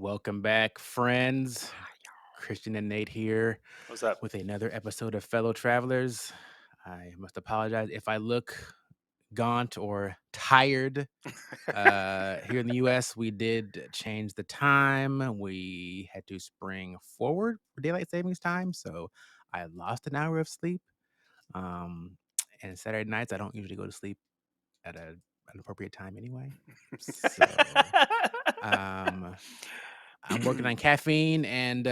Welcome back, friends. Christian and Nate here What's up? with another episode of Fellow Travelers. I must apologize if I look gaunt or tired. Here in the US, we did change the time. We had to spring forward for daylight savings time. So I lost an hour of sleep. Um, and Saturday nights, I don't usually go to sleep at an appropriate time anyway. So um, I'm working on caffeine and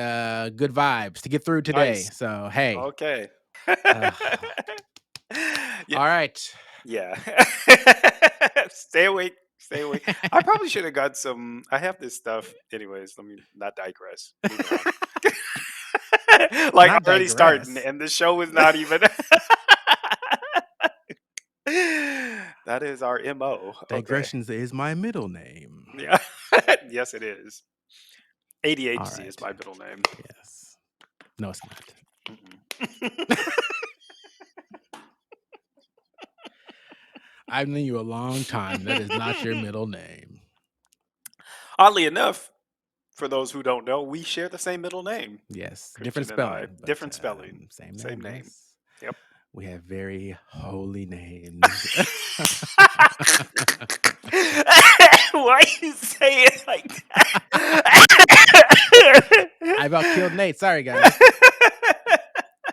good vibes to get through today. Nice. So hey, Okay. uh, Yeah. all right. Yeah. Stay awake. Stay awake. I probably should have got some. I have this stuff. Anyways, let me not digress. Moving on. Like Not already starting, digress. and the show is not even. That is our MO. Okay. Digressions is my middle name. Yeah. Yes, it is. All ADHD is right. my middle name. Yes. No, it's not. Mhm. I've known you a long time. That is not your middle name. Oddly enough, for those who don't know, we share the same middle name, Yes. Different Christian and I. spelling, but Different spelling, same same name. name. Yes. Yep. We have very holy names. Why you say it like I about killed Nate. Sorry, guys.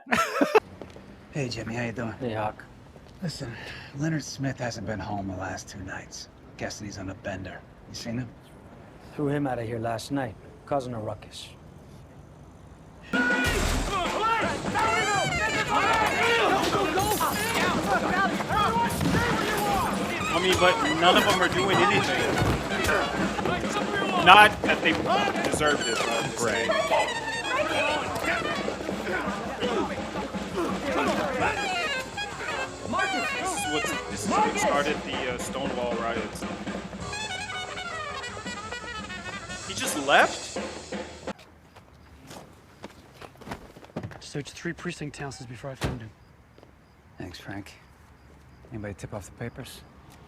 that? Hey, Jimmy, how you doing? Hey, Hawk. Listen, Leonard Smith hasn't been home the last 2 nights. Guessing he's on a bender. You seen him? Threw him out of here last night, causing a ruckus. I mean, but none of them are doing anything. Not that they deserve this, but I'm just saying. This is what started the Stonewall riots. He just left? Searched 3 precinct houses before I found him. Thanks, Frank. Anybody tip off the papers?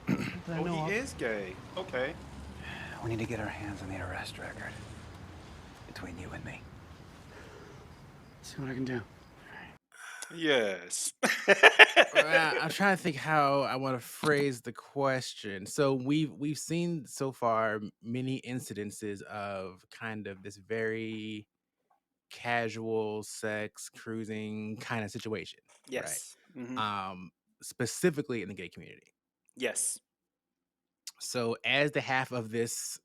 That I Oh, know he of. is gay. Okay. We need to get our hands on the arrest record. Between you and me. See what I can do. Yes. I'm trying to think how I want to phrase the question. So we've seen so far many incidences of kind of this very casual sex cruising kind of situation, right? Yes. Hmm. Um, Specifically in the gay community. Yes. So as the half of this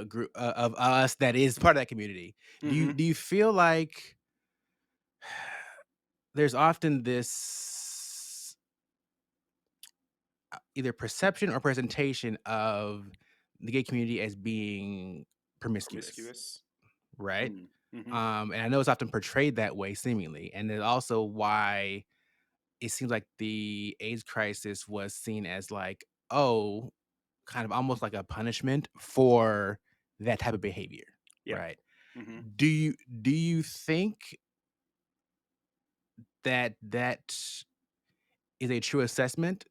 group of us that is part of that community, do you Hmm. do you feel like there's often this either perception or presentation of the gay community as being promiscuous, Promiscuous. right? Mm-hmm. And I know it's often portrayed that way, seemingly, and it's also why it seems like the AIDS crisis was seen as like, oh, kind of almost like a punishment for that type of behavior, Yeah. right? Hmm. Do you think that is a true assessment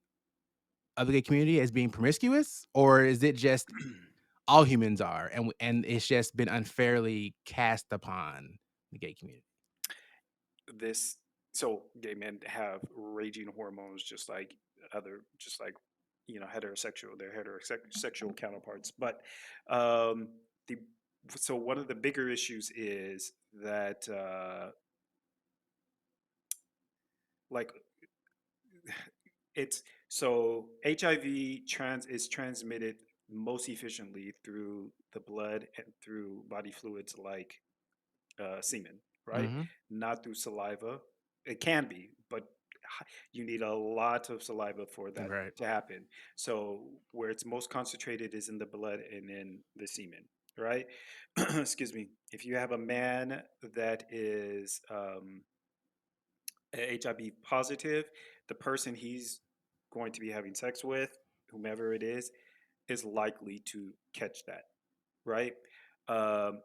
of the gay community as being promiscuous, or is it just all humans are, and it's just been unfairly cast upon the gay community? This so gay men have raging hormones just like heterosexual their heterosexual counterparts, but um the so one of the bigger issues is that like it's so HIV is transmitted most efficiently through the blood and through body fluids like semen, right? Mhm. Not through saliva. It can be, but you need a lot of saliva for that Right. to happen. So where it's most concentrated is in the blood and in the semen, right? Excuse me. If you have a man that is HIV positive, the person he's going to be having sex with, whomever it is likely to catch that, right? Um,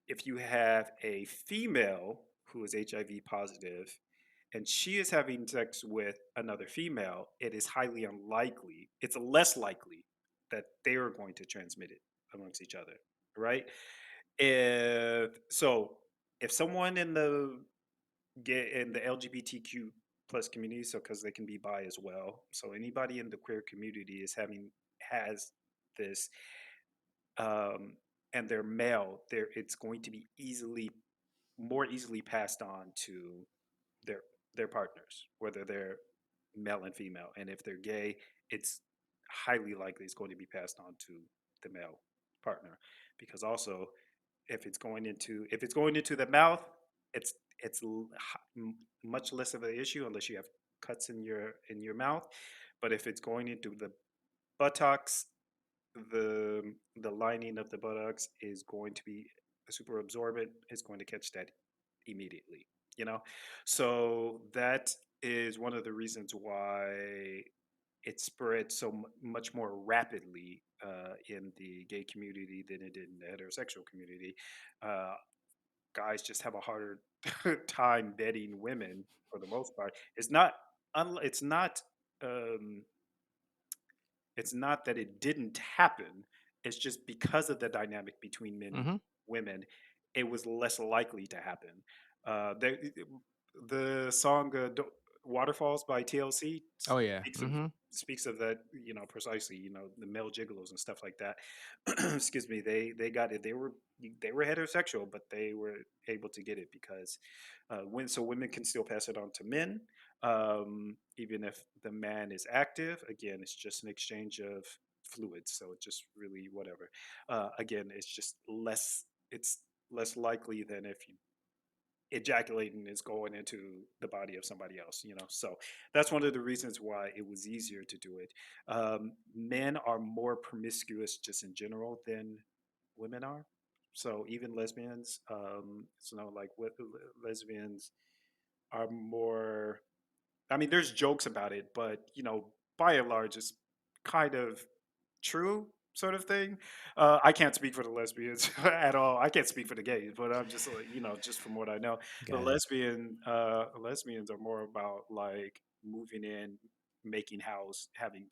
if you have a female who is HIV positive and she is having sex with another female, it is it's less likely that they are going to transmit it amongst each other. right? If so, if someone in the get in the LGBTQ plus community, so because they can be bi as well. So anybody in the queer community has this, um, and they're male, it's going to be more easily passed on to their their partners, whether they're male and female. And if they're gay, it's highly likely it's going to be passed on to the male partner, because also if it's going into the mouth, it's much less of an issue unless you have cuts in your mouth. But if it's going into the buttocks, the lining of the buttocks is going to be super absorbent. It's going to catch that immediately. You know, so that is one of the reasons why it spread so much more rapidly in the gay community than it did in the heterosexual community. Uh, Guys just have a harder time vetting women for the most part. It's not um, it's not that it didn't happen. It's just because of the dynamic between men and Mhm. women, it was less likely to happen. The song "Waterfalls" by TLC Oh, yeah. speaks of Mhm. speaks of that. You know, precisely. You know, the male gigolos and stuff like that. Excuse me. They got it. They were heterosexual, but they were able to get it because women can still pass it on to men, even if the man is active. Again, it's just an exchange of fluids, so it's just really whatever. Again, it's less likely than if you ejaculating is going into the body of somebody else, you know. So that's one of the reasons why it was easier to do it. Men are more promiscuous just in general than women are. So even lesbians, like lesbians are more, I mean, there's jokes about it, but you know, by and large, it's kind of true, sort of thing. I can't speak for the lesbians at all. I can't speak for the gays, but I'm just like, you know, just from what I know, Got it. lesbians are more about like moving in, making house, having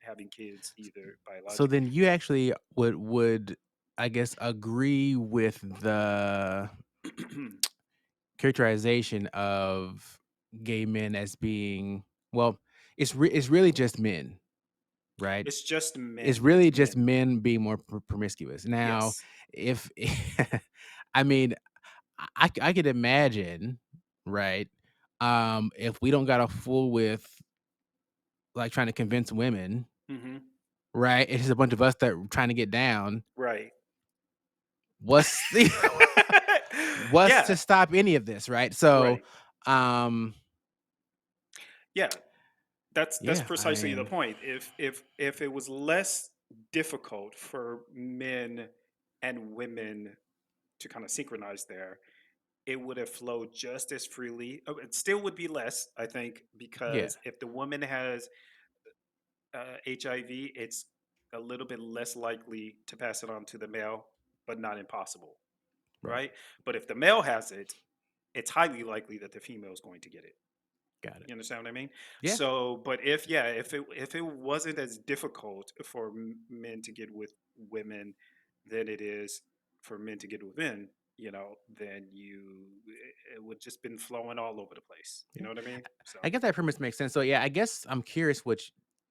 having kids either So then biologically. you actually would I guess agree with the characterization of gay men as being, well, it's really just men, right? It's just It's men. It's really just men. men being more promiscuous. Now, Yes. if I mean, I could imagine, right? If we don't got a fool with like trying to convince women, Hmm. right? It's just a bunch of us that are trying to get down. Right. What's the what's to Yeah. stop any of this, right? So, Right. um, Yeah. That's yeah, I precisely the mean, point. If it was less difficult for men and women to kind of synchronize there, it would have flowed just as freely. It still would be less, I think, yeah, because if the woman has HIV, it's a little bit less likely to pass it on to the male, but not impossible, right, right? But if the male has it, it's highly likely that the female is going to get it. got it. You understand what I mean? Yeah, But if it wasn't as difficult for men to get with women than it is for men to get with men, then it would just been flowing all over the place. You yeah. know what I mean? So I guess that premise makes sense. So, yeah, I guess I'm curious what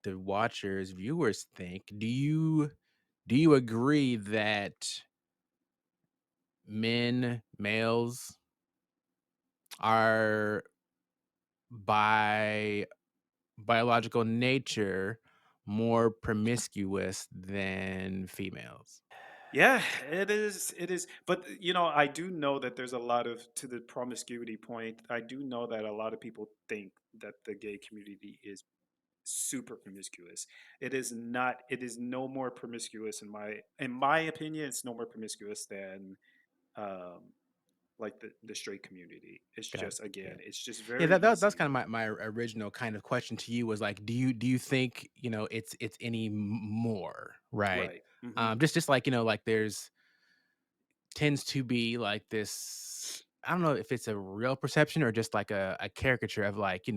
the watchers, viewers think. Do you agree that males are by biological nature more promiscuous than females? yeah, it is. It is. But I do know that there's a lot of to the promiscuity point. I do know that a lot of people think that the gay community is super promiscuous. It is not. It is no more promiscuous in my opinion. It's no more promiscuous than um, like the straight community. It's Got it. just Yeah. again, it's just Yeah, very that's easy. kind of my original kind of question to you was like, do you think it's any more, right? Right. Hmm. Just like like there's tends to be like this. I don't know if it's a real perception or just like a caricature of like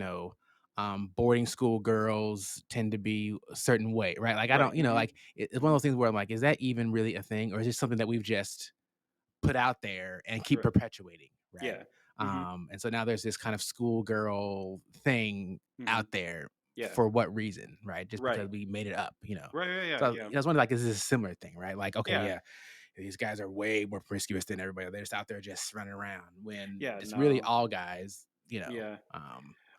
boarding school girls tend to be a certain way, right? Like I Right. don't, like it's one of those things where I'm like, is that even really a thing, or is it something that we've just put out there and keep Right. perpetuating, right? Yeah. hmm And so now there's this kind of schoolgirl thing hmm out there. Yeah. For what reason, right? Just Right. because we made it up. Right. Yeah. Yeah. So Yeah. I was wondering, like, is this a similar thing, right? Like, okay, Yeah. yeah, these guys are way more promiscuous than everybody. They're just out there just running around when Yeah. it's really No. all guys. Yeah.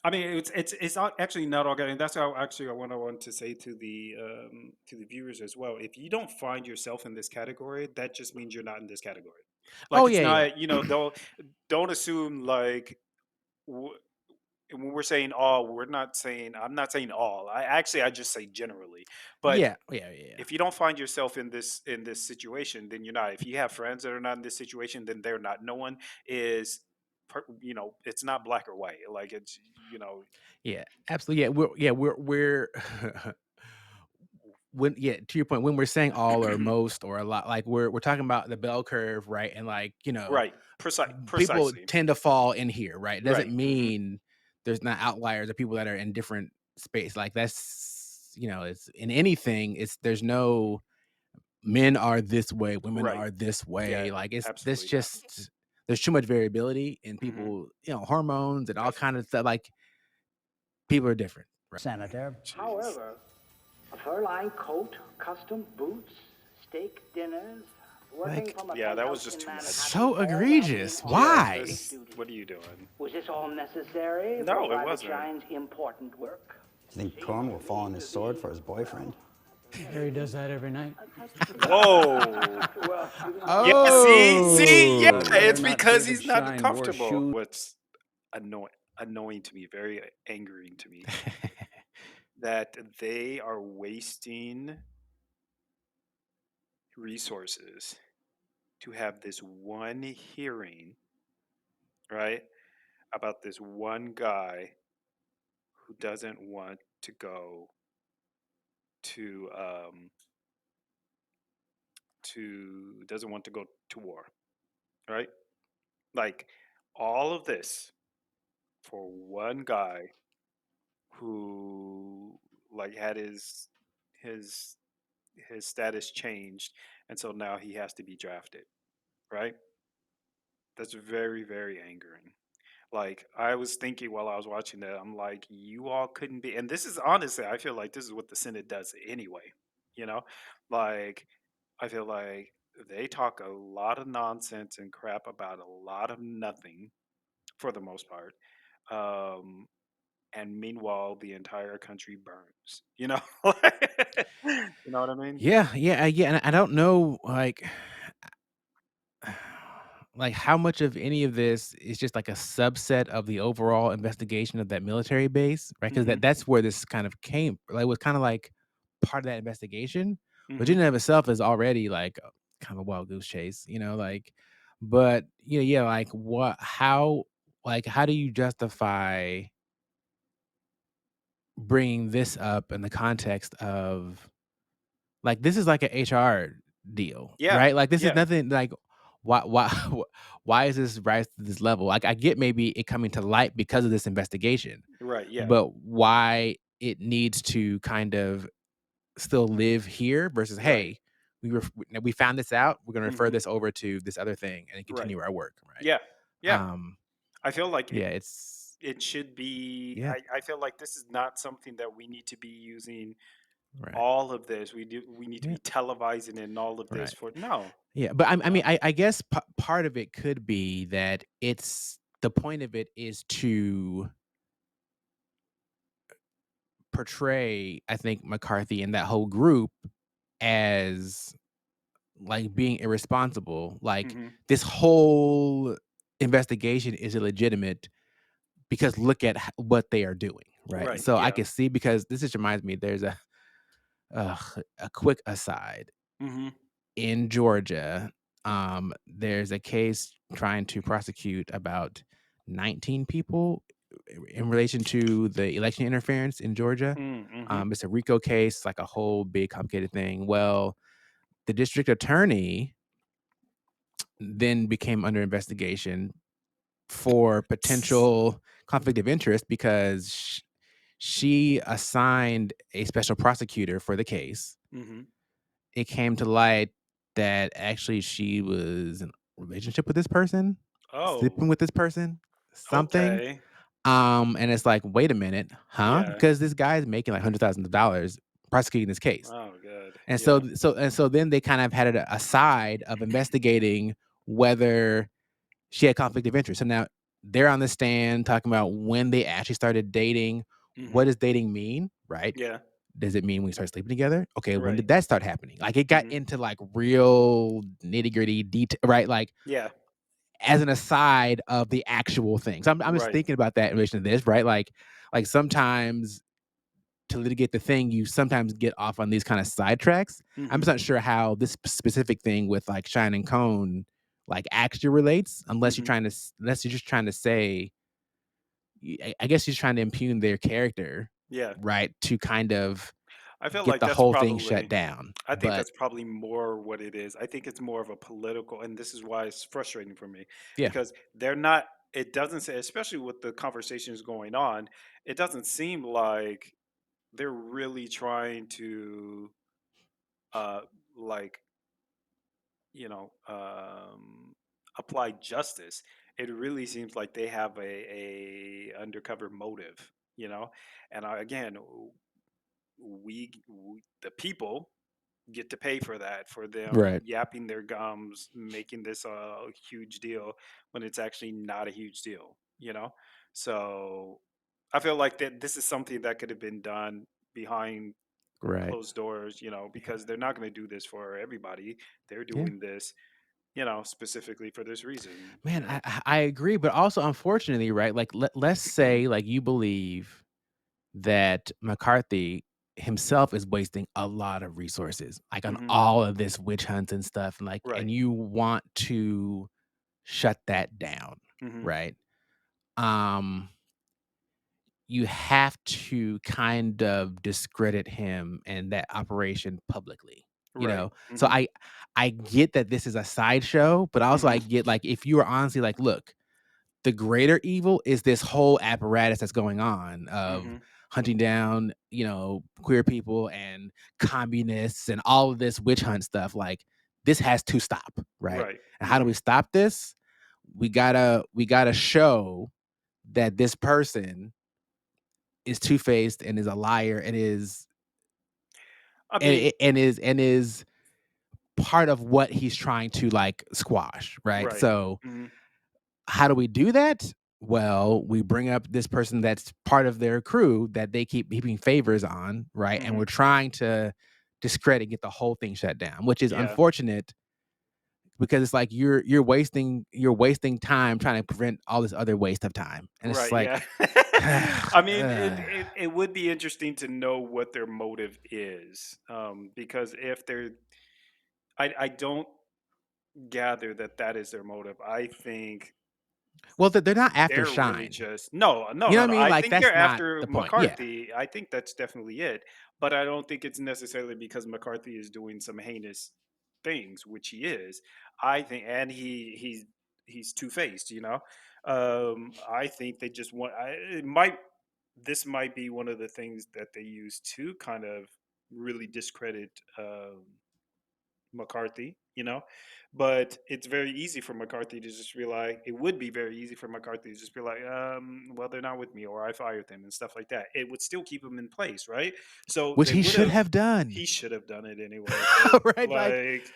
I mean, it's not actually not all good, and that's how actually I want to say to the viewers as well. If you don't find yourself in this category, that just means you're not in this category. Like Oh it's yeah, yeah, not, don't assume like w- when we're saying all, we're not saying I'm not saying all. I just say generally. But yeah, yeah, yeah, yeah. if you don't find yourself in this situation, then you're not. If you have friends that are not in this situation, then they're not. No one is, it's not black or white. Like it's Yeah, absolutely. We're when to your point, when we're saying all or most or a lot, like we're talking about the bell curve, right? And like, right, people precisely, tend to fall in here, right? It doesn't right, mean there's not outliers or people that are in different space. Like that's it's in anything, it's there's no men are this way, women right, are this yeah, way. Like it's this absolutely not. just there's too much variability in hmm people, hormones and all kind Definitely. of stuff. Like people are different, right? Senator. Jeez. However, a fur-lined coat, custom boots, steak dinners, working Like from a Yeah, that was penthouse just in too much. Manhattan, so all while egregious. being on Yeah, Why? executive this. duty. What are you doing? Was this all necessary for No, it Private wasn't. Shine's important work? Do you think Cohen will fall on his sword for his boyfriend? Harry does that every night. Whoa. Well, Yeah, see, yeah, Oh. it's because he's not comfortable. What's annoying to me, very angering to me, that they are wasting resources to have this one hearing, right, about this one guy who doesn't want to go to doesn't want to go to war, right? Like all of this for one guy who like had his his status changed, and so now he has to be drafted, right? That's very, very angering. Like I was thinking while I was watching that, I'm like, you all couldn't be, and this is honestly, I feel like this is what the Senate does anyway, you know? Like I feel like they talk a lot of nonsense and crap about a lot of nothing for the most part. Um, and meanwhile, the entire country burns, you know? You know what I mean? Yeah, yeah. And I don't know, like how much of any of this is just like a subset of the overall investigation of that military base, right? Because hmm that's where this kind of came. Like, was kind of like part of that investigation, which hmm in and of itself is already like kind of a wild goose chase, like. But yeah, like how do you justify bringing this up in the context of like, this is like a HR deal, Yeah, right? Like, this is yeah, nothing like why why is this rise to this level? Like, I get maybe it coming to light because of this investigation, right, yeah, but why it needs to kind of still live here versus, right. "Hey, we found this out. We're gonna refer hmm this over to this other thing and Right. continue our work," right? Yeah, yeah. Um, I feel like yeah, it's it should be. yeah, I feel like this is not something that we need to be using right. all of this. We need to Yeah, be televising and all of this right. for no, Yeah, but I mean, no. I guess part of it could be that it's the point of it is to portray, I think, McCarthy and that whole group as like being irresponsible. Like hmm this whole investigation is illegitimate because look at what they are doing, right? Right. So I Yeah. can see because this just reminds me. There's a quick aside hmm in Georgia. There's a case trying to prosecute about 19 people in relation to the election interference in Georgia. Mm-hmm. It's a RICO case, like a whole big complicated thing. Well, the district attorney then became under investigation for potential conflict of interest because She assigned a special prosecutor for the case. Mhm. It came to light that actually she was in a relationship with this person, Oh, sleeping with this person, something. okay. And it's like, wait a minute, huh? Yeah. Because this guy's making like $100,000 prosecuting this case. Oh, good. And Yeah. so then they kind of had a side of investigating whether she had conflict of interest. So now they're on the stand talking about when they actually started dating. What Mhm. does dating mean, right? Yeah. Does it mean we start sleeping together? Okay, when Right. did that start happening? Like it got Mhm. into like real nitty-gritty detail, right? Like Yeah. as an aside of the actual thing. So I'm just Right. thinking about that in relation to this, right? Like sometimes to litigate the thing, you sometimes get off on these kind of sidetracks. I'm Mhm. just not sure how this specific thing with like Shine and Cone like actually relates, Mhm. unless you're just trying to say, I guess you're trying to impugn their character, Yeah. right? To kind of I feel get like the that's whole thing shut probably down. I think But that's probably more what it is. I think it's more of a political, and this is why it's frustrating for me yeah, because they're not. It doesn't say, especially with the conversations going on, it doesn't seem like they're really trying to, uh, like you know, apply justice. It really seems like they have a undercover motive, you know. And again, we the people get to pay for that, for them right, yapping their gums, making this a huge deal when it's actually not a huge deal, you know? So I feel like that this is something that could have been done behind right. closed doors, you know, Yeah, because they're not going to do this for everybody. They're yeah. doing this, specifically for this reason, Man, I agree, but also unfortunately, right? Like let's say like you believe that McCarthy himself is wasting a lot of resources, like on Hmm. all of this witch hunts and stuff, and like, and Right. you want to shut that down, Hmm. right? Um, you have to kind of discredit him and that operation publicly, you Right. know? So Hmm. I get that this is a sideshow, but also Hmm. I get like if you are honestly like, look, the greater evil is this whole apparatus that's going on of Hmm. hunting down, queer people and communists and all of this witch hunt stuff. Like this has to stop, right? Right. And how do Hmm. we stop this? We gotta show that this person is two-faced and is a liar and is I mean, and is part of what he's trying to like squash, right? right. So Hmm. how do we do that? Well, we bring up this person that's part of their crew that they keep heaping favors on, right? And we're Hmm. trying to discredit, get the whole thing shut down, which is Yeah. unfortunate because it's like you're wasting time trying to prevent all this other waste of time. And it's just Right, like yeah. I mean, it would be interesting to know what their motive is, because if they're, I don't gather that that is their motive. I think well, they're not after they're really Shine. just no, no, You know no, what I no. mean? I Like think they're that's not after the point. Yeah. McCarthy. I think that's definitely it. But I don't think it's necessarily because McCarthy is doing some heinous things, which he is. I think, and he's two faced. I think they just want. It might. This might be one of the things that they use to kind of really discredit McCarthy, but it's very easy for McCarthy to just be like, it would be very easy for McCarthy to just be like, well, they're not with me, or I fired them and stuff like that. It would still keep him in place, right? So Which they he would should have, have done. he should have done it anyway. But Right? Like like,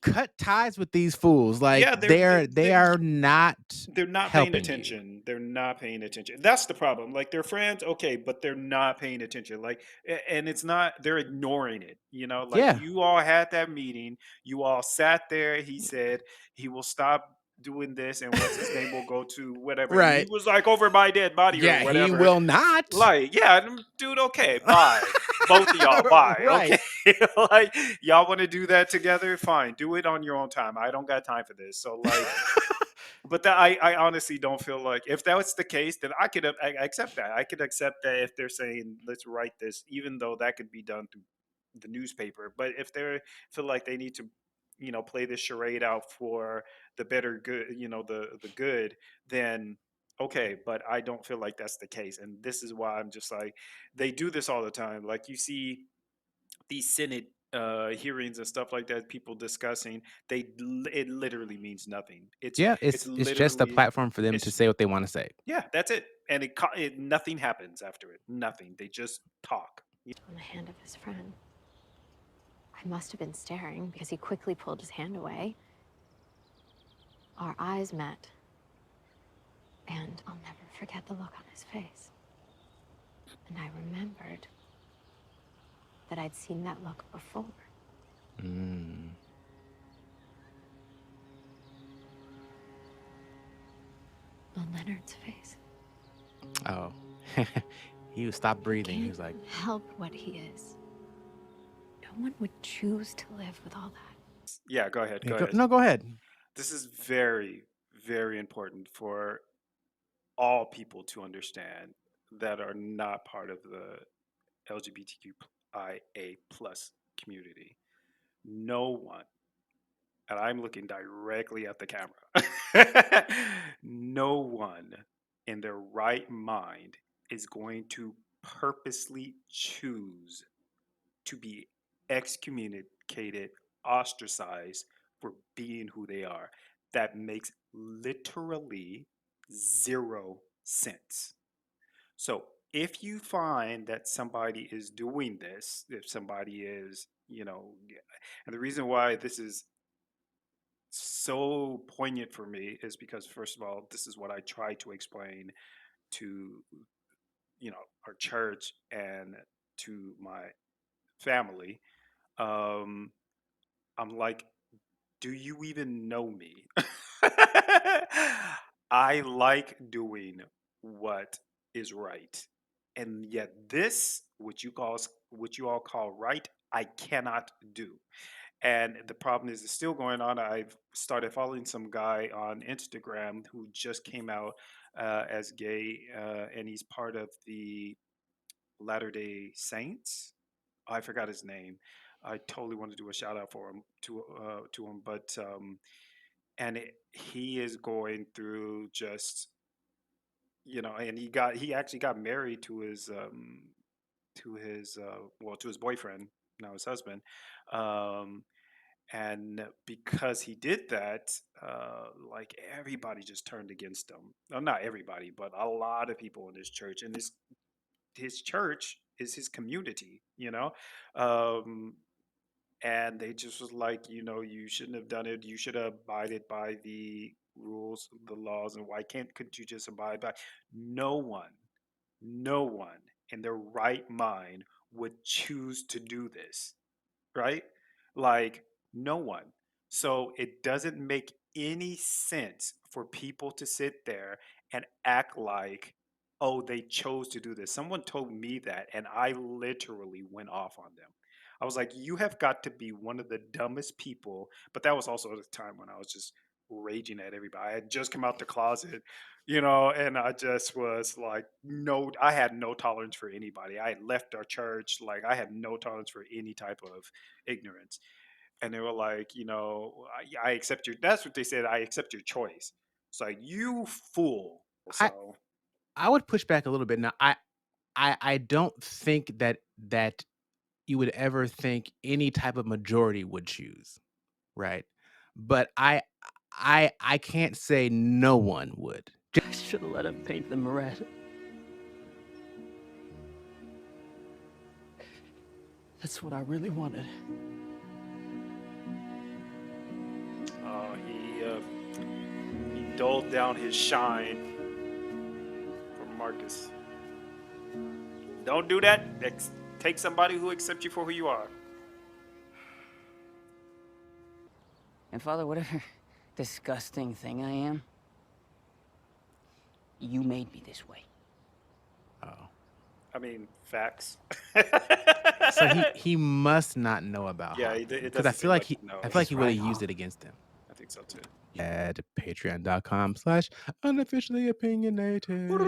cut ties with these fools. Like yeah, they are not they're not paying helping you. attention. They're not paying attention. That's the problem. Like they're friends, okay, but they're not paying attention. Like, and it's not. They're ignoring it. Like Yeah. you all had that meeting. You all sat there. He said he will stop doing this, and what's his name will go to whatever. And he Right. was like over my dead body or Yeah, he whatever. will not. Like, yeah, dude. Okay, bye. Both of y'all, bye. Right. Okay, like y'all want to do that together? Fine, do it on your own time. I don't got time for this. So like. But that I honestly don't feel like if that was the case, then I accept that. I could accept that if they're saying let's write this, even though that could be done through the newspaper. But if they feel like they need to, play this charade out for the better good, the good, then Okay, but I don't feel like that's the case. And this is why I'm just like, they do this all the time. Like you see these Senate hearings and stuff like that, people discussing, it literally means nothing. Yeah, It's it's just a literally, platform for them to it's say what they want to say. yeah, that's it. And nothing happens after it. Nothing. They just talk. On the hand of his friend. I must have been staring because he quickly pulled his hand away. Our eyes met, and I'll never forget the look on his face. And I remembered that I'd seen that look before. Mm. On Leonard's face. Oh, he stopped breathing. He was like, Help what he is. No one would choose to live with all that. Yeah, go ahead. yeah, Go ahead. no, go ahead. This is very, very important for all people to understand that are not part of the LGBTQIA plus community. No one, and I'm looking directly at the camera, no one in their right mind is going to purposely choose to be excommunicated, ostracized for being who they are. That makes literally zero sense. So if you find that somebody is doing this, if somebody is, and the reason why this is so poignant for me is because, first of all, this is what I try to explain to, our church and to my family. Um, I'm like, do you even know me? I like doing what is right. And yet this, which you all call right, I cannot do. And the problem is it's still going on. I've started following some guy on Instagram who just came out as gay, and he's part of the Latter-day Saints. I forgot his name. I totally want to do a shout out for him to him, but he is going through just, and he actually got married to his boyfriend, now his husband, um, and because he did that, like everybody just turned against him. Well, not everybody, but a lot of people in his church, and his church is his community, um, and they just was like, you shouldn't have done it. You should have abided by the rules, the laws, and why couldn't you just abide by? No one, no one in their right mind would choose to do this, right? Like, no one. So it doesn't make any sense for people to sit there and act like, oh, they chose to do this. Someone told me that, and I literally went off on them. I was like, you have got to be one of the dumbest people. But that was also the time when I was just raging at everybody. I had just come out the closet, and I just was like, no, I had no tolerance for anybody. I had left our church. Like, I had no tolerance for any type of ignorance. And they were like, I accept that's what they said. I accept your choice. It's like, you fool. I So, I would push back a little bit. Now, I don't think that you would ever think any type of majority would choose, right? But I can't say no one would. I should have let him paint them red. That's what I really wanted. he doled down his shine for Marcus. Don't do that. Take somebody who accepts you for who you are. And Father, whatever disgusting thing I am, you made me this way. Oh, I mean, facts. so he must not know about Yeah, Hopkins, it because doesn't seem like he I knows. feel like he would have Right, used it against him. I think so too. At patreon.com/unofficially opinionated. Wait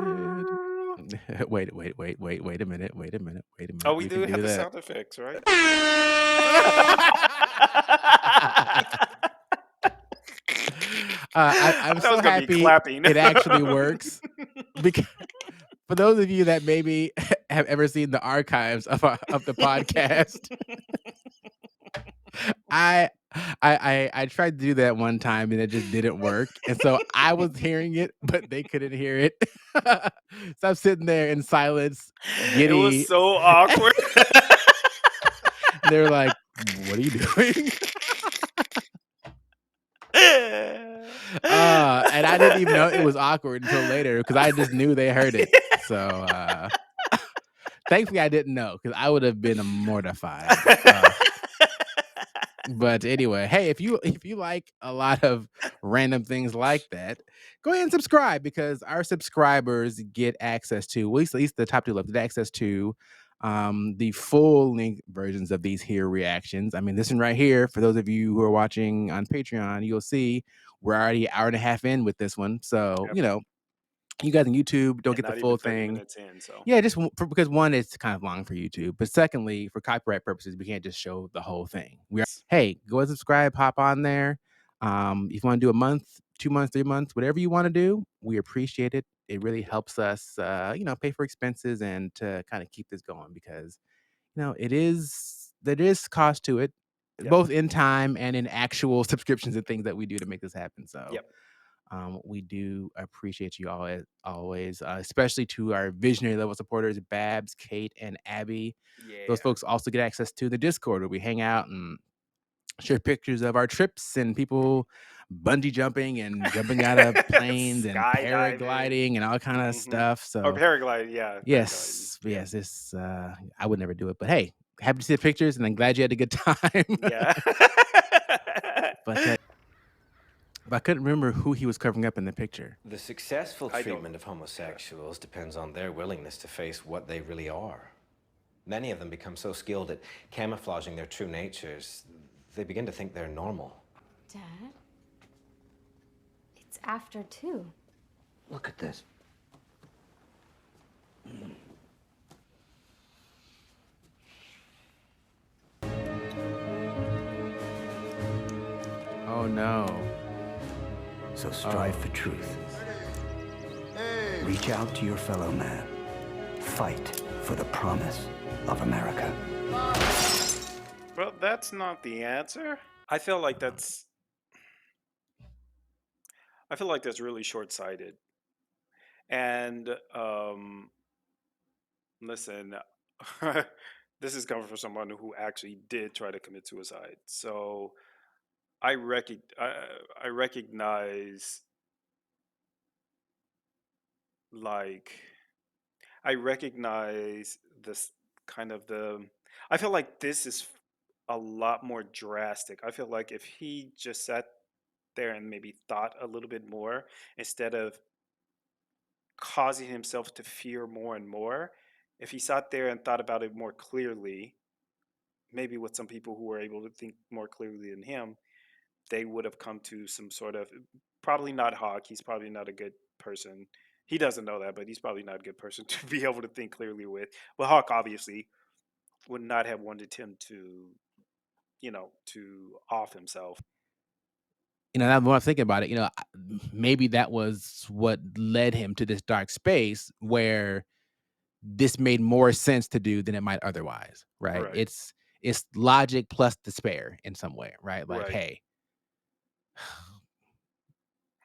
a minute. Oh, we We do can have do the that. sound effects, right? I'm I thought it so was gonna be happy clapping. it actually works. because for those of you that maybe have ever seen the archives of the podcast, I I tried to do that one time and it just didn't work. And so I was hearing it, but they couldn't hear it. So I'm sitting there in silence, It was giddy. so awkward. They're like, "What are you doing?" And I didn't even know it was awkward until later because I just knew they heard it. So thankfully I didn't know because I would have been mortified. But anyway, hey, if you like a lot of random things like that, go ahead and subscribe because our subscribers get access to, well, at least the top two left, get access to the full length versions of these here reactions. I mean, this one right here, for those of you who are watching on Patreon, you'll see we're already an hour and a half in with this one. So, Yep. you guys on YouTube don't And get the not full even 30 thing. minutes in, so. Yeah, just because one, it's kind of long for YouTube, but secondly, for copyright purposes, we can't just show the whole thing. Hey, go and subscribe, hop on there. If you want to do a month, 2 months, 3 months, whatever you want to do, we appreciate it. It really helps us, pay for expenses and to kind of keep this going because, there is cost to it, Yep. both in time and in actual subscriptions and things that we do to make this happen. So, Yep. we do appreciate you all as always, especially to our visionary level supporters, Babs, Kate, and Abby. Those Yeah. folks also get access to the Discord where we hang out and share pictures of our trips and people bungee jumping and jumping out of planes and Skydiving. paragliding and all kind of stuff. Or So paragliding, yeah. Paragliding. yes, yes, this I would never do it, but hey, happy to see the pictures and I'm glad you had a good time. Yeah. But I couldn't remember who he was covering up in the picture. The successful I don't- treatment of homosexuals depends on their willingness to face what they really are. Many of them become so skilled at camouflaging their true natures, they begin to think they're normal. Dad? It's after 2. Look at this. Oh no. So strive for truth. Reach out to your fellow man. Fight for the promise of America. Well, that's not the answer. I feel like that's really short-sighted. And listen, this is coming from someone who actually did try to commit suicide. So I recognize, like, I recognize this kind of I feel like this is a lot more drastic. I feel like if he just sat there and maybe thought a little bit more instead of causing himself to fear more and more, if he sat there and thought about it more clearly, maybe with some people who were able to think more clearly than him, they would have come to some sort of, probably not Hawk. He's probably not a good person. He doesn't know that, but he's probably not a good person to be able to think clearly with. Well, Hawk obviously would not have wanted him to, to off himself. Now when I'm thinking about it, maybe that was what led him to this dark space where this made more sense to do than it might otherwise, right? Right. It's logic plus despair in some way, right? Like, Right. hey,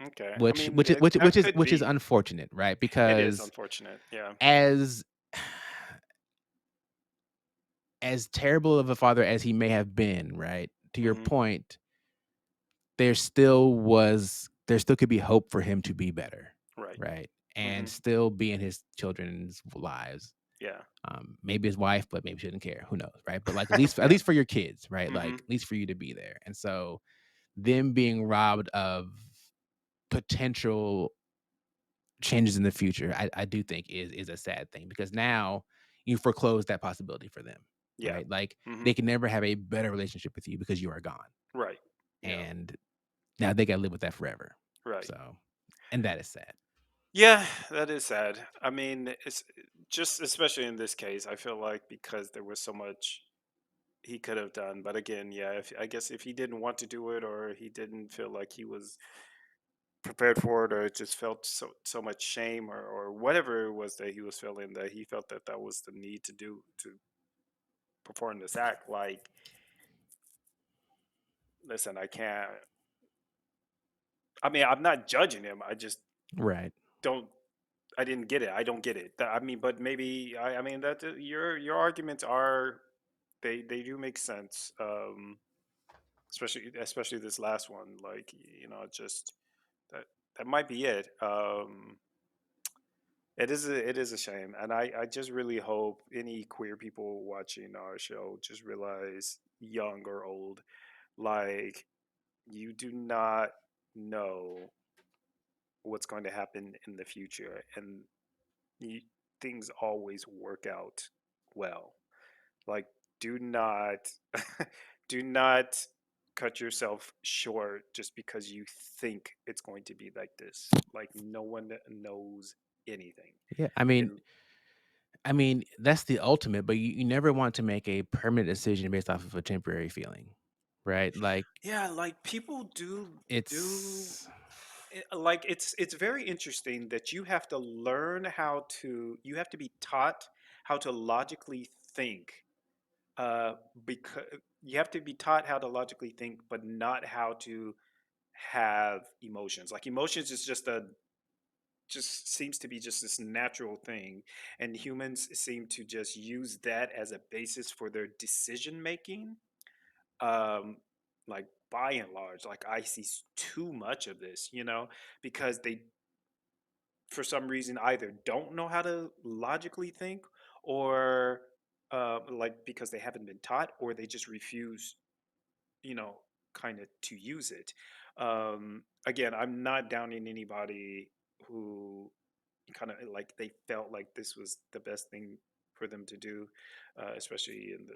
Okay. I which mean, which is which that which is could which is be. unfortunate, right? It is Because unfortunate. Yeah. as as terrible of a father as he may have been, right? To your Hmm. point, there still could be hope for him to be better, Right. right? Hmm. And still be in his children's lives. Yeah. Maybe his wife, but maybe she didn't care. Who knows, right? But like at Yeah. least for your kids, right? Like Hmm. at least for you to be there. And so them being robbed of potential changes in the future, I do think is a sad thing because now you foreclose that possibility for them, Yeah. right? Like Hmm. they can never have a better relationship with you because you are gone, Right. Yeah. and now they got to live with that forever. Right. So, and that is sad. Yeah, that is sad. I mean, it's just, especially in this case, I feel like because there was so much he could have done. But again, yeah, if I guess if he didn't want to do it or he didn't feel like he was prepared for it, or just felt so much shame, or whatever it was that he was feeling, that he felt that that was the need to do to perform this act. Like, listen, I can't. I mean, I'm not judging him. I just Right. don't. I didn't get it. I don't get it. I mean, but maybe I mean that your arguments are, they do make sense. Especially this last one. Like, just that that might be it. It is a shame, and I just really hope any queer people watching our show just realize, young or old, like, you do not know what's going to happen in the future, and you, things always work out well. Like, do not do not cut yourself short just because you think it's going to be like this. Like, no one knows anything. Yeah. And I mean, that's the ultimate, but you never want to make a permanent decision based off of a temporary feeling, right? Like yeah, like, people do it's like, it's very interesting that you have to be taught how to logically think, uh because you have to be taught how to logically think, but not how to have emotions. Like, emotions is just seems to be just this natural thing, and humans seem to just use that as a basis for their decision making. um like, by and large, like, I see too much of this, because they, for some reason, either don't know how to logically think, or like, because they haven't been taught, or they just refuse, you know kind of, to use it. Again, I'm not downing anybody who kind of, like, they felt like this was the best thing for them to do, especially in the,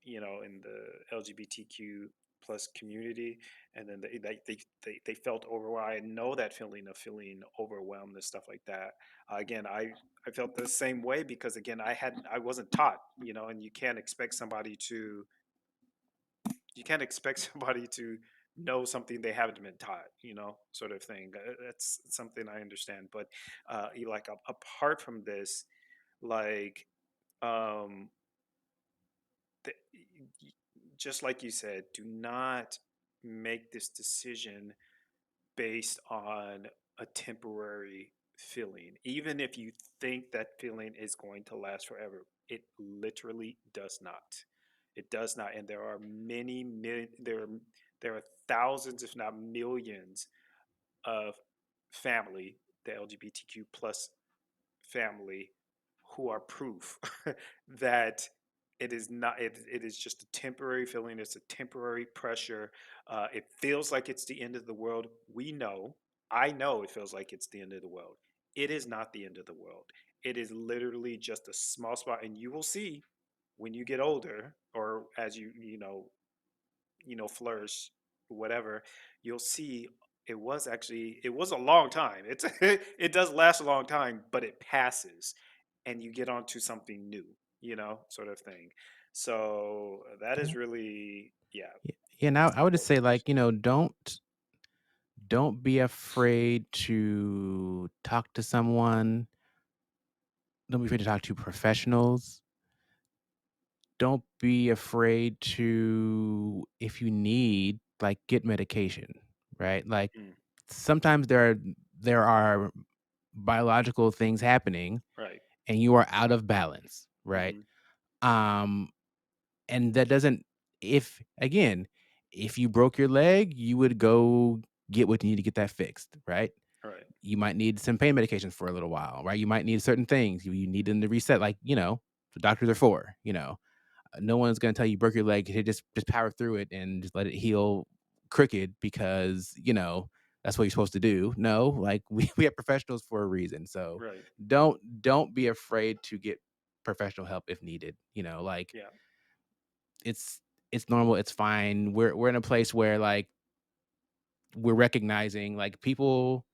in the LGBTQ plus community. And then they felt overwhelmed. I know that feeling of feeling overwhelmed and stuff like that. Again, I felt the same way, because, again, I wasn't taught, and you can't expect somebody to know something they haven't been taught, sort of thing. That's something I understand. But like, apart from this, like, um the, just like you said, do not make this decision based on a temporary feeling. Even if you think that feeling is going to last forever, it literally does not. It does not. And there are there are thousands, if not millions, of family, the LGBTQ plus family, who are proof that it is not it is just a temporary feeling. It's a temporary pressure. It feels like it's the end of the world. I know it feels like it's the end of the world. It is not the end of the world. It is literally just a small spot, and you will see, when you get older, or as flourish, whatever, you'll see, it was a long time. It does last a long time, but it passes, and you get onto something new, sort of thing. So that is yeah. really, yeah, Yeah, and that's I would just say, important. like, don't be afraid to talk to someone. Don't be afraid to talk to professionals. Don't be afraid to, if you need, like, get medication, right? Like, Mm, sometimes there are biological things happening right. and you are out of balance, right? Hmm. Um, and that doesn't, if again, if you broke your leg, you would go get what you need to get that fixed, right? Right. You might need some pain medications for a little while, right? You might need certain things. You need them to reset, like, the doctors are for, no one's gonna tell you broke your leg, hey, just power through it and just let it heal crooked because, that's what you're supposed to do. No, like we have professionals for a reason. So Right. don't be afraid to get professional help if needed. Like Yeah. it's it's normal, it's fine. We're in a place where, like, we're recognizing, like, people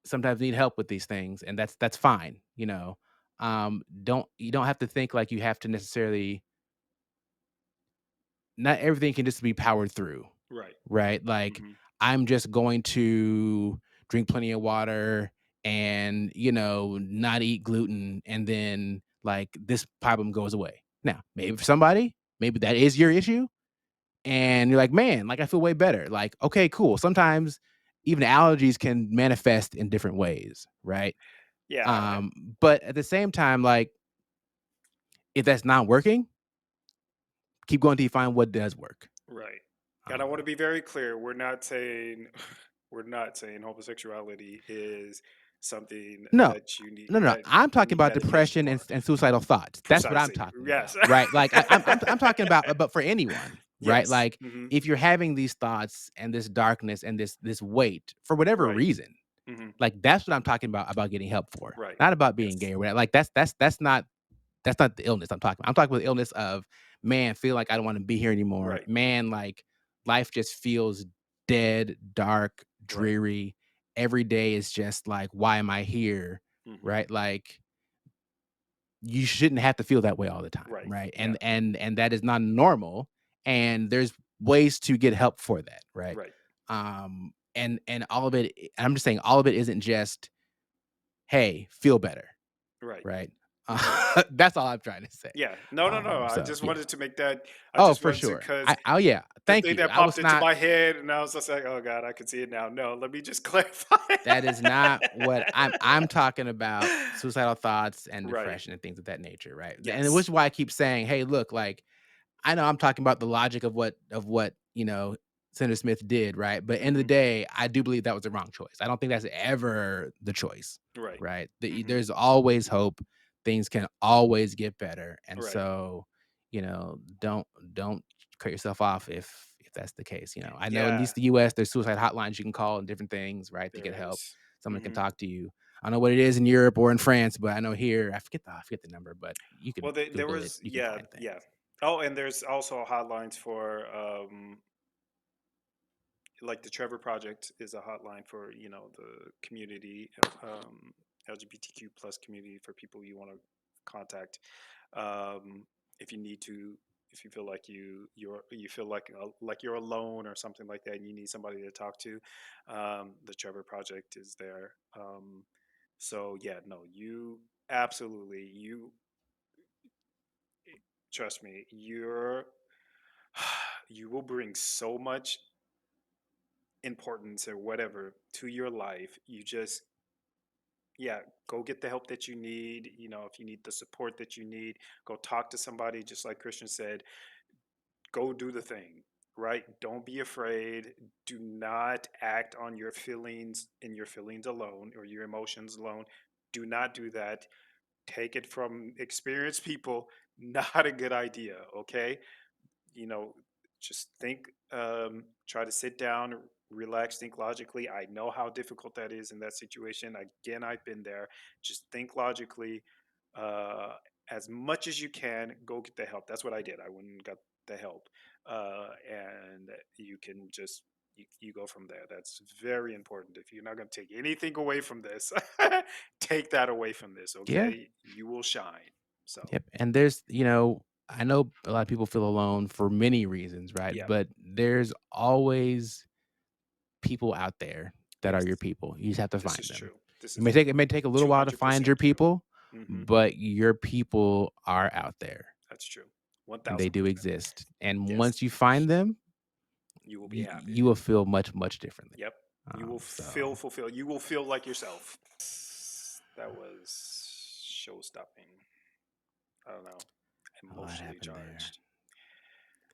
sometimes need help with these things, and that's fine. Don't you don't have to think like you have to necessarily, not everything can just be powered through, Right. right? Like, Hmm. I'm just going to drink plenty of water and, not eat gluten, and then like this problem goes away. Now, maybe for somebody, maybe that is your issue, and you're like, man, like I feel way better. Like, okay, cool. Sometimes even allergies can manifest in different ways, right? Yeah, Um, but at the same time, like if that's not working, keep going till you find what does work. right. And I want to Um, be very clear. We're not saying we're not saying homosexuality is something no, that you need no. that I'm you talking need about medication depression for. and suicidal thoughts. That's what I'm Precisely. talking Yes. about, right? Like I'm talking about, but for anyone, right? Yes. Like if you're having these thoughts and this darkness and this weight for whatever Right. reason, Hmm. like that's what I'm talking about getting help for, Right. not about being Yes. gay or whatever. Like that's not the illness I'm talking about. I'm talking about the illness of, man, feel like I don't want to be here anymore. Right. Man, like life just feels dead, dark, Right. dreary. Every day is just like, why am I here? Hmm. Right? Like you shouldn't have to feel that way all the time, Right. right? Yeah. And that is not normal. And there's ways to get help for that, right? Right. And all of it, I'm just saying all of it isn't just, hey, feel better, Right. right? Hmm. That's all I'm trying to say. Yeah. No, no, no. I So just yeah. wanted to make that. I Oh, just for wanted to, sure. because Oh yeah. the Thank thing you. that I was popped into not my head, and I was just like, oh God, I can see it now. No, let me just clarify. that is not what I'm talking about, suicidal thoughts and Right. depression and things of that nature, right? And which Yes. is why I keep saying, hey, look, like I know I'm talking about the logic of what Senator Smith did, right? But end of the Hmm. day, I do believe that was the wrong choice. I don't think that's ever the choice, Right. right? Hmm. There's always hope. Things can always get better, and Right. so don't cut yourself off if that's the case. I know in at Yeah. least the U.S. there's suicide hotlines you can call and different things, right, to get There help. is. Someone can Hmm. talk to you. I don't know what it is in Europe or in France, but I know here I forget the number, but you Well, can there Google it. was, You can yeah, find things. yeah. Oh, and there's also hotlines for, like the Trevor Project is a hotline for, the community, LGBTQ plus community, for people you want to contact. If you need to, if you feel like you feel like you're alone or something like that, and you need somebody to talk to, the Trevor Project is there. So yeah, no, you absolutely, trust me, you will bring so much importance or whatever to your life. You just, yeah, go get the help that you need. If you need the support that you need, go talk to somebody. Just like Christian said, go do the thing, right? Don't be afraid. Do not act on your feelings and your feelings alone, or your emotions alone. Do not do that. Take it from experienced people. Not a good idea, okay? you know, just think, try to sit down, relax, think logically. I know how difficult that is in that situation. Again, I've been there. Just think logically. Uh, as much as you can, go get the help. That's what I did. I went and got the help. And you can just, you go from there. That's very important. If you're not going to take anything away from this, take that away from this, Yeah. okay? You will shine. So, Yep. And I know a lot of people feel alone for many reasons, right? yeah, But there's always people out there that are yes. your people. You just have to This find is them. true. This It is may take a little while to find your 200% true. people, Hmm. but your people are out there That's true. and they do 1000%. exist. And Yes. once you find them, You will be happy. you will feel much, much differently. Yep. You will feel So fulfilled. You will feel like yourself. That was show stopping. I don't know. a lot Emotionally happened there. charged.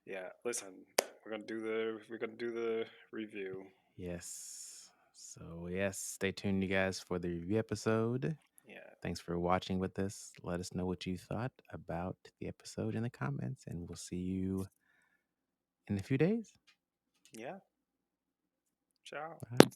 Yeah. Listen, we're gonna do the review. Yes. So yes, stay tuned, you guys, for the review episode. Yeah. Thanks for watching with us. Let us know what you thought about the episode in the comments, and we'll see you in a few days. Yeah. Ciao. Bye.